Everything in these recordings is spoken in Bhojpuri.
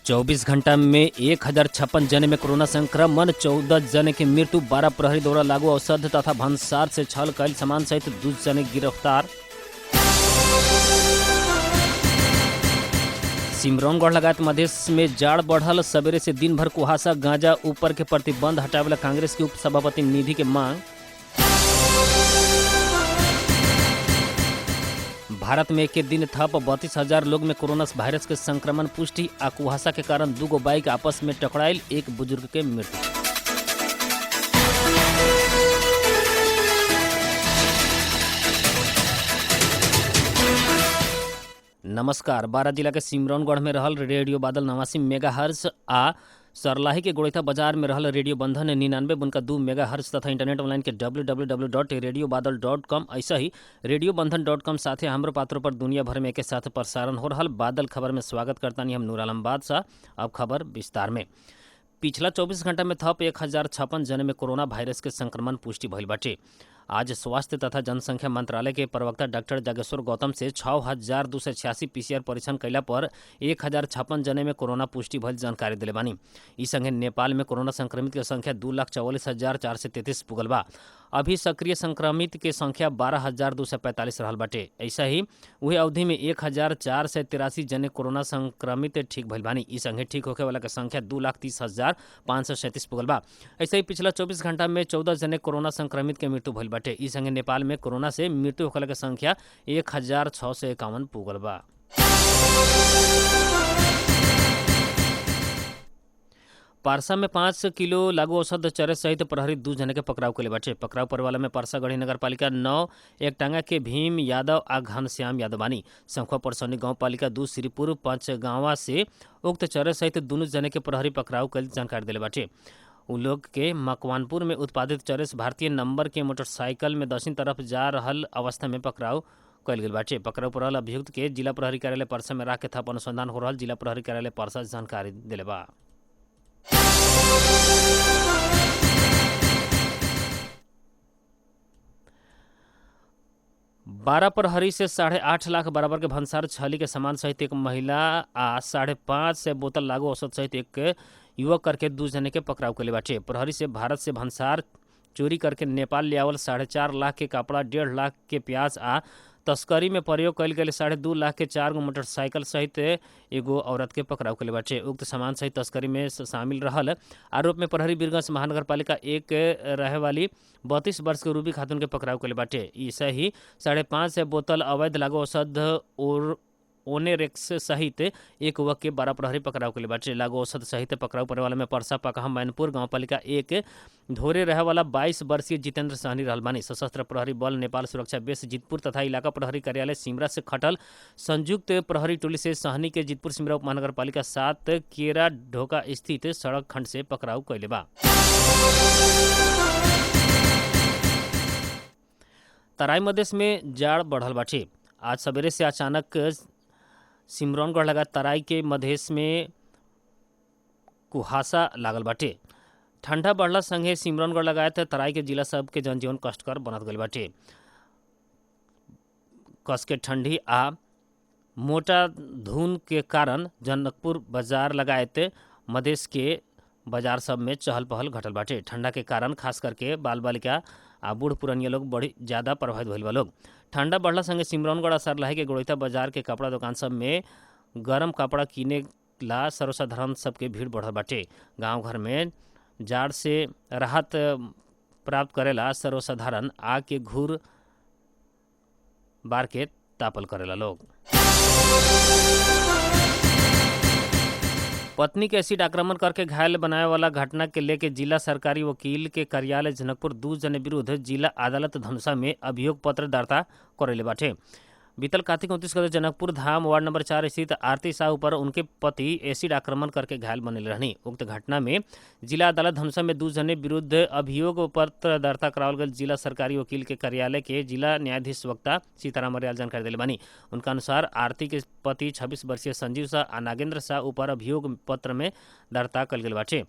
24 घंटा में 1056 जने में कोरोना संक्रमण, 14 जने की मृत्यु, 12 प्रहरी द्वारा लागू औषध तथा भंसार से छल कैल सामान सहित 2 जने गिरफ्तार। सिमरौनगढ़ लगायत मधेश में जाड़ बढ़ल, सवेरे से दिन भर कुहासा, गांजा ऊपर के प्रतिबंध हटावेला कांग्रेस के उप सभापति निधि के मांग। भारत में एक दिन थप 32,000 लोग में कोरोना वायरस के संक्रमण पुष्टि, आ कुहासा के कारण 2 बाइक आपस में टकराइल, एक बुजुर्ग के मृत्यु। नमस्कार। 12 जिला के सिमरौनगढ़ में रहल रेडियो बादल 89 मेगाहर्ट्ज आ सरलाही के गोड़ैता बाजार में रहल रेडियो बंधन 99.2 मेगाहर्ट्ज तथा इंटरनेट ऑनलाइन के www.radiobadal.com ऐसा ही रेडियो बंधन.com साथे हमरो पात्रों पर दुनिया भर में एक साथ प्रसारण हो रहल बादल खबर में स्वागत करता हम नूर आलम बादशाह। अब खबर विस्तार में। पिछला 24 घंटा में थप 1056 जने में कोरोना वायरस के संक्रमण पुष्टि भइल बाटे। आज स्वास्थ्य तथा जनसंख्या मंत्रालय के प्रवक्ता डॉक्टर जागेश्वर गौतम से 6,286 पीसीआर परीक्षण कैला पर 1056 जने में कोरोना पुष्टि भइल जानकारी दिले बानी। ई संगे नेपाल में कोरोना संक्रमित के संख्या 2,44,433 पुगल बा। अभी सक्रिय संक्रमित के संख्या 12,245 रहल बाटे। ऐसा ही वही अवधि में 1,483 जने कोरोना संक्रमित ठीक भइल बानी। ई संगे ठीक होखे वाला के संख्या 2,30,537 पुगल बा। ऐसे ही पिछला 24 घंटा में 14 जने कोरोना संक्रमित के मृत्यु भइल बाटे। ई संगे नेपाल में कोरोना से मृत्यु होखे के संख्या 1,651 पुगल बा। पारसा में 5 किलो लागू औषध चरस सहित प्रहरी 2 जने के पकड़ाव कैले बाटे। पकड़ाव परवाला में परसा गढ़ी नगर पालिका 9 एकटांगा के भीम यादव आ घनश्याम यादव बानी। संखुआ परसौनी गांव पालिका 2 श्रीपुर 5 गांवा से उक्त चरस सहित 2 जने के प्रहरी पकड़ाव कैल जानकारी दिले बाटे। उ लोग के मकवानपुर में उत्पादित चरस भारतीय नंबर के मोटरसाइकिल में दक्षिण तरफ जा रहल अवस्था में पकड़ाव कैल गेल बाटे। पकड़ाव पर रहल अभियुक्त के जिला प्रहरी कार्यालय परसा में राख के थप अनुसंधान हो रहल जिला प्रहरी कार्यालय परसा जानकारी दिले बा। बारह प्रहरी से 8.5 लाख बराबर के भंसार छली के सामान सहित एक महिला आ 5.5 बोतल लागू औषध सहित एक युवक करके 2 जने के पकड़ाव कैले बाटे। प्रहरी से भारत से भंसार चोरी करके नेपाल ले आवल 4.5 लाख के कपड़ा, 1.5 लाख के प्याज आ तस्करी में प्रयोग कैल गेल 2.5 लाख के 4 गो मोटरसाइकिल सहित एगो औरत के पकड़ाव कैले बाटे। उक्त सामान सहित तस्करी में शामिल रहल आरोप में प्रहरी बीरगंज महानगर पालिका 1 रहे वाली 32 वर्ष के रूबी खातून के पकड़ाव कैले बाटे। इसे ही 5.5 बोतल अवैध लागू औषध और ओनेरेक्स सहित एक युवक के 12 प्रहरी पकड़ाव कैले बाटे। लागू औषध सहित पकड़ाव पड़े वाला में परसा पकहा मैनपुर गांव पालिका 1 धोरे रहे वाला 22 वर्षीय जितेंद्र सहनी रहल बानी। सशस्त्र प्रहरी बल नेपाल सुरक्षा बेस जितपुर तथा इलाका प्रहरी कार्यालय सिमरा से खटल संयुक्त प्रहरी टोली से सहनी के जितपुर सिमरा उप महानगर पालिका 7 केरा ढोका स्थित सड़क खंड से पकड़ाव कैले बा। तराई मधेश में जाड़ बढ़ल बाटे। आज सवेरे से अचानक सिमरौनगढ़ लगात तराई के मधेश में कुहासा लागल बाटे। ठंडा बढ़ला संगे सिमरौनगढ़ लगात तराई के जिला सब के जनजीवन कष्टकर बनत गइल बाटे। कस के ठंडी आ मोटा धुन के कारण जनकपुर बाजार लगात मधेश के बाजार सब में चहल पहल घटल बाटे। ठंडा के कारण खास करके बाल बालिका आ बूढ़ पुरानिया लोग बड़ी ज़्यादा प्रभावित भइल बा लोग। ठंडा बढ़ला संगे सिमरौनगढ़ आ सरलाही के गोड़ैता बाजार के कपड़ा दुकान सब में गरम कपड़ा किने ला सर्वसाधारण सबके भीड़ बढ़ल बाटे। गांव घर में जाड़ से राहत प्राप्त करेला सर्वसाधारण आग के घूर बार के तापल करेला लोग। पत्नी के एसिड आक्रमण करके घायल बनाए वाला घटना के लेके जिला सरकारी वकील के कार्यालय जनकपुर 2 जने विरुद्ध जिला अदालत धनुषा में अभियोग पत्र दर्ता करेले बाटे। बीतल कार्तिक 29 गते जनकपुर धाम वार्ड नंबर 4 स्थित आरती साहू पर उनके पति एसिड आक्रमण करके घायल बने रहनी। उक्त घटना में जिला अदालत धनुषा में 2 जने विरुद्ध अभियोग पत्र दर्ता करावल गल जिला सरकारी वकील के कार्यालय के जिला न्यायाधीश वक्ता सीताराम मर्याल जानकारी दिले बानी। उनका अनुसार आरती के पति 26 वर्षीय संजीव शाह आ नागेंद्र शाह ऊपर अभियोग पत्र में दर्ता कल गेल बाटे।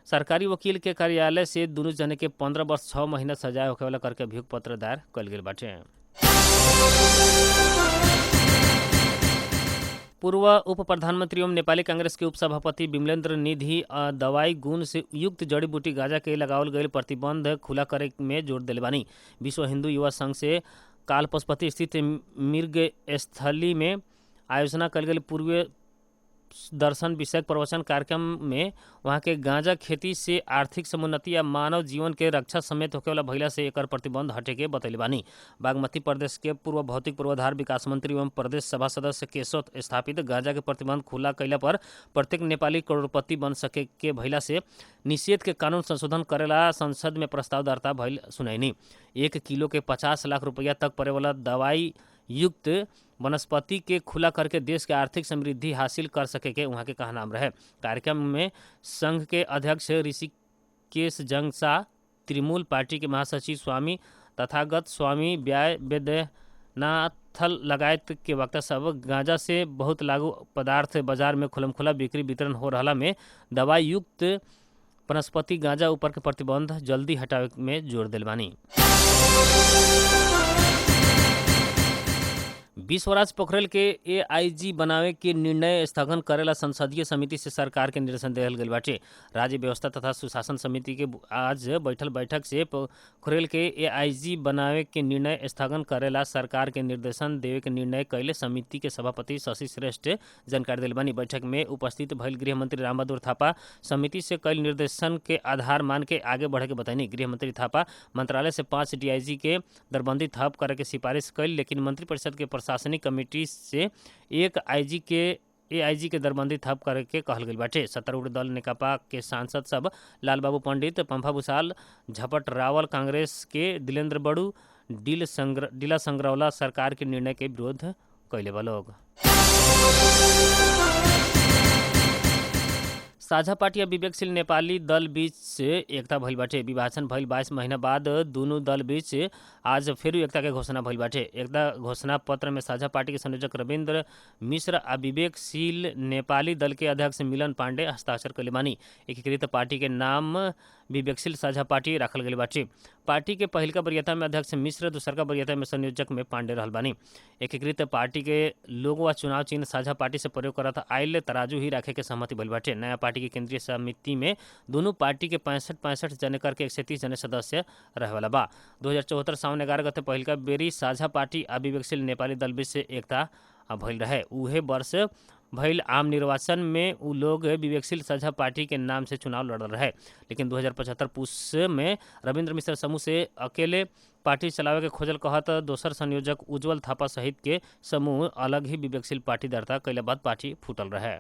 सरकारी वकील के कार्यालय से दोनों जने के 15 वर्ष 6 महीना सजा होखे वाला करके अभियोग पत्र दायर कल गेल बाटे। पूर्व उप प्रधानमंत्री एवं नेपाली कांग्रेस के उपसभापति विमलेन्द्र निधि दवाई गुण से युक्त जड़ी बूटी गांजा के लगावल गईल प्रतिबंध खुला करे में जोर दिले बानी। विश्व हिंदू युवा संघ से काल पशुपति स्थित मिर्ग स्थली में आयोजना कल गई पूर्व दर्शन विषयक प्रवचन कार्यक्रम में वहाँ के गांजा खेती से आर्थिक समुन्नति या मानव जीवन के रक्षा समेत होखेवाला भइला से एकर प्रतिबंध हटे के बतैले बानी। बागमती प्रदेश के पूर्व भौतिक पूर्वाधार विकास मंत्री एवं प्रदेश सभा सदस्य केशव स्थापित गांजा के प्रतिबंध खुला कैला पर प्रत्येक नेपाली करोड़पति बन सके के भइला से निषेध के कानून संशोधन करेला संसद में प्रस्ताव दर्ता भइल सुनैनी। 1 किलो के 50 लाख रुपया तक पड़े वाला दवाई युक्त वनस्पति के खुला करके देश के आर्थिक समृद्धि हासिल कर सके के वहाँ के कहनाम रहे। कार्यक्रम में संघ के अध्यक्ष ऋषिकेश जंगसा, त्रिमूल पार्टी के महासचिव स्वामी तथागत स्वामी व्याय वेद्यनाथल लगायत के वक्ता सब गांजा से बहुत लागू पदार्थ बाजार में खुलमखुला बिक्री वितरण हो रहा में दवाई युक्त वनस्पति गांजा ऊपर के प्रतिबंध जल्दी हटावे में जोर दिल बानी। विश्वराज पोखरेल के एआईजी बनावे के निर्णय स्थगन करेला संसदीय समिति से सरकार के निर्देशन दिहल गईल बाटे। राज्य व्यवस्था तथा सुशासन समिति के आज बैठक से पोखरेल के एआईजी बनावे के निर्णय स्थगन करेला सरकार के निर्देशन देवे के निर्णय कैले समिति के सभापति शशि श्रेष्ठ जानकारी दिल बानी। बैठक में उपस्थित भइल गृह मंत्री रामबहादुर थापा समिति से कैल निर्देशन के आधार मान के आगे बढ़े के बताइनी। गृह मंत्री थापा मंत्रालय से 5 डीआईजी के दरबंदी थप करे के सिफारिश कैल, लेकिन मंत्रिपरिषद के प्रशासनिक कमेटी से 1 एआईजी के दरबंदी थप करे के कहल गईल बाटे। सत्तारूढ़ दल नेकपा के सांसद सब लालबाबू पंडित, पंफा भूषाल, झपट रावल, कांग्रेस के दिलेंद्र बड़ू, डीला संग्रौला सरकार के निर्णय के विरोध कैले बा लोग। साझा पार्टी या विवेकशील नेपाली दल बीच से एकता भइल बाटे। विभाजन भइल 22 महीना बाद दोनों दल बीच आज फिर एकता के घोषणा भइल बाटे। एकता घोषणा पत्र में साझा पार्टी के संयोजक रविंद्र मिश्र आ विवेकशील नेपाली दल के अध्यक्ष मिलन पांडे हस्ताक्षर कैले बानी। एकीकृत पार्टी के नाम विवेकशील साझा पार्टी रखल गई बाटे। पार्टी के पहिलका वरीयता में अध्यक्ष मिश्र, दूसरका वरीयता में संयोजक में पांडे रहल बानी। एकीकृत पार्टी के लोगो व चुनाव चिन्ह साझा पार्टी से प्रयोग करत आयल तराजू ही रखे के सहमति भइल बाटे। नया पार्टी की केंद्रीय समिति में दोनों पार्टी के 65 जने करके 130 जने सदस्य रहे वाला बा। 2074 सावन 11 गते पहिलका बेरी साझा पार्टी आ विवेकशील नेपाली दल बीच से एकता भइल रहे। उहे वर्ष भइल आम निर्वाचन में उ लोग विवेकशील साझा पार्टी के नाम से चुनाव लड़ल रहे, लेकिन 2075 पुस में रविंद्र मिश्र समूह से अकेले पार्टी चलावे के खोजल कहत दोसर संयोजक उज्जवल थापा सहित के समूह अलग ही विवेकशील पार्टी दर्ता कैले बाद पार्टी फूटल रहे।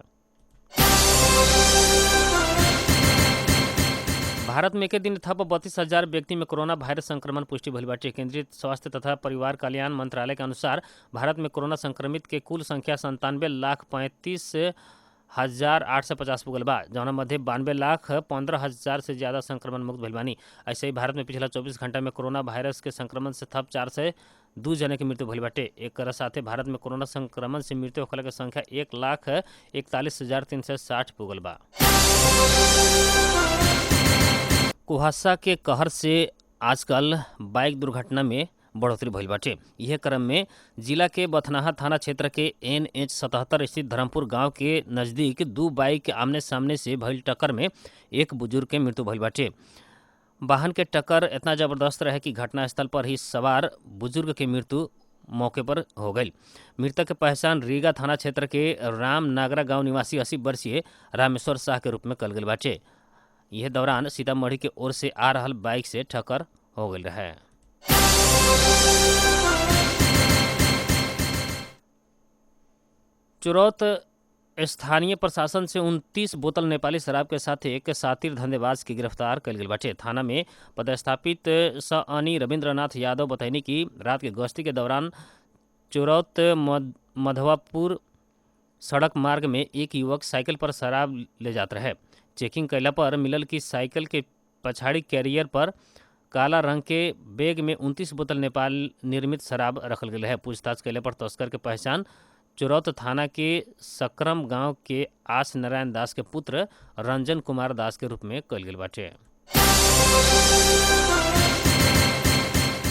भारत में एक दिन थप 32,000 व्यक्ति में कोरोना वायरस संक्रमण पुष्टि भइल बाटे। केंद्रीय स्वास्थ्य तथा परिवार कल्याण मंत्रालय के अनुसार भारत में कोरोना संक्रमित के कुल संख्या 97,35,850 पुगल बा, जौना मध्य 92,15,000 से ज्यादा संक्रमण मुक्त भइल बानी। ऐसे ही भारत में पिछला 24 घंटा में कोरोना वायरस के संक्रमण से थप 402 जने की मृत्यु भइल बाटे। एक साथे भारत में कोरोना संक्रमण से मृत्यु होखला के संख्या 1,41,360 पुगल बा। कुहासा के कहर से आजकल बाइक दुर्घटना में बढ़ोतरी भइल बाटे। यह क्रम में जिला के बथनाहा थाना क्षेत्र के NH 77 स्थित धर्मपुर गांव के नजदीक 2 बाइक के आमने सामने से भइल टक्कर में एक बुजुर्ग के मृत्यु भइल बाटे। वाहन के टक्कर इतना जबरदस्त रहे कि घटनास्थल पर ही सवार बुजुर्ग की मृत्यु मौके पर हो गई। मृतक की पहचान रीगा थाना क्षेत्र के राम नागरा गांव निवासी 80 वर्षीय रामेश्वर शाह के रूप में कल गई बाटे। यह दौरान सीतामढ़ी के ओर से आ रहल बाइक से टक्कर हो गई रहे। चुरौत स्थानीय प्रशासन से 29 बोतल नेपाली शराब के साथ एक सातिर धंधेबाज की गिरफ्तार कल गई बाटे। थाना में पदस्थापित सअनी रविंद्रनाथ यादव बताइनी कि रात के गश्ती के दौरान चुरौत मधवापुर सड़क मार्ग में एक युवक साइकिल पर शराब ले जात रहे। चेकिंग कैला पर मिलल कि साइकिल के पछाड़ी कैरियर पर काला रंग के बैग में 29 बोतल नेपाल निर्मित शराब रखल गई है। पूछताछ कैले पर तस्कर के पहचान चुरौत थाना के सकरम गांव के आस नारायण दास के पुत्र रंजन कुमार दास के रूप में कल गई बाटे।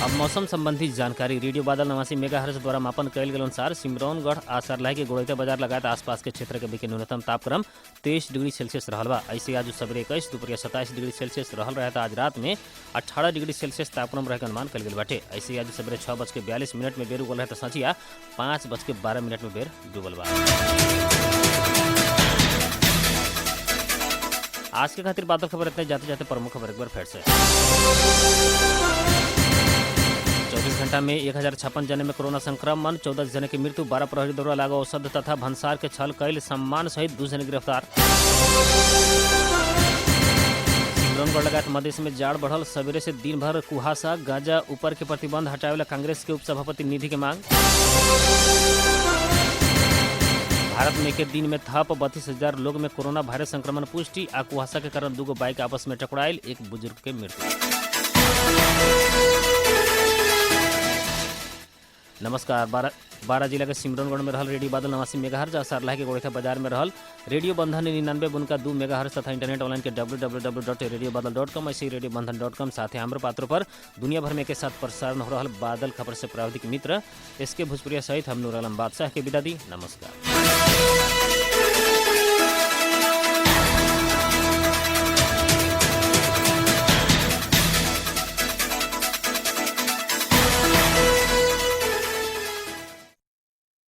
अब मौसम संबंधी जानकारी। रेडियो बादल 89 मेगाहर्ट्ज द्वारा मापन कयल गेल अनुसार सिमरौनगढ़ आ सरलाही के गोड़ैता बाजार लगायत आसपास के क्षेत्र के बीच न्यूनतम तापक्रम 23 डिग्री सेल्सियस रहल बा। ऐसे आज सवेरे 21 दोपहर 27 डिग्री सेल्सियस रहल रहे तो आज रात में 18 डिग्री सेल्सियस तापक्रम रहे के अनुमान कयल गेल बाटे। ऐसे आज सवेरे 6:42 में बेर उगल रहे तो संझिया 5:12 में बेर डूबल बा। आज के खातिर बादल खबर इतने, जाते जाते प्रमुख खबर एक बार फिर से। 24 घंटा में 1056 जने में कोरोना संक्रमण, 14 जने की मृत्यु, 12 प्रहरी द्वारा लागू औषध तथा भंसार के छल कैल सम्मान सहित 2 जने गिरफ्तार। सिमरौनगढ़ लगायत मधेश में जाड़ बढ़ल, सवेरे से दिन भर कुहासा, गांजा ऊपर के प्रतिबंध हटावेला कांग्रेस के उपसभापति निधि के मांग। भारत में एक दिन में थप 32,000 लोग में कोरोना वायरस संक्रमण पुष्टि आ कुहासा के कारण 2 बाइक आपस में टकराइल, एक बुजुर्ग के मृत्यु। नमस्कार। बारह जिला के सिमरौनगढ़ में रहल रेडियो बादल 89 मेगाहर्ट्ज और सरलाही के गोड़ैता बाजार में रहल रेडियो बंधन 99.2 मेगाहर्ट्ज तथा इंटरनेट ऑनलाइन के www.radiobadal.com ऐसे radiobandhan.com साथ ही हमारे पात्रों पर दुनिया भर में एक साथ प्रसारण हो रहल बादल खबर से प्राविधिक मित्र इसके भोजपुरिया सहित हम नूर आलम बादशाह के विदा दी। नमस्कार।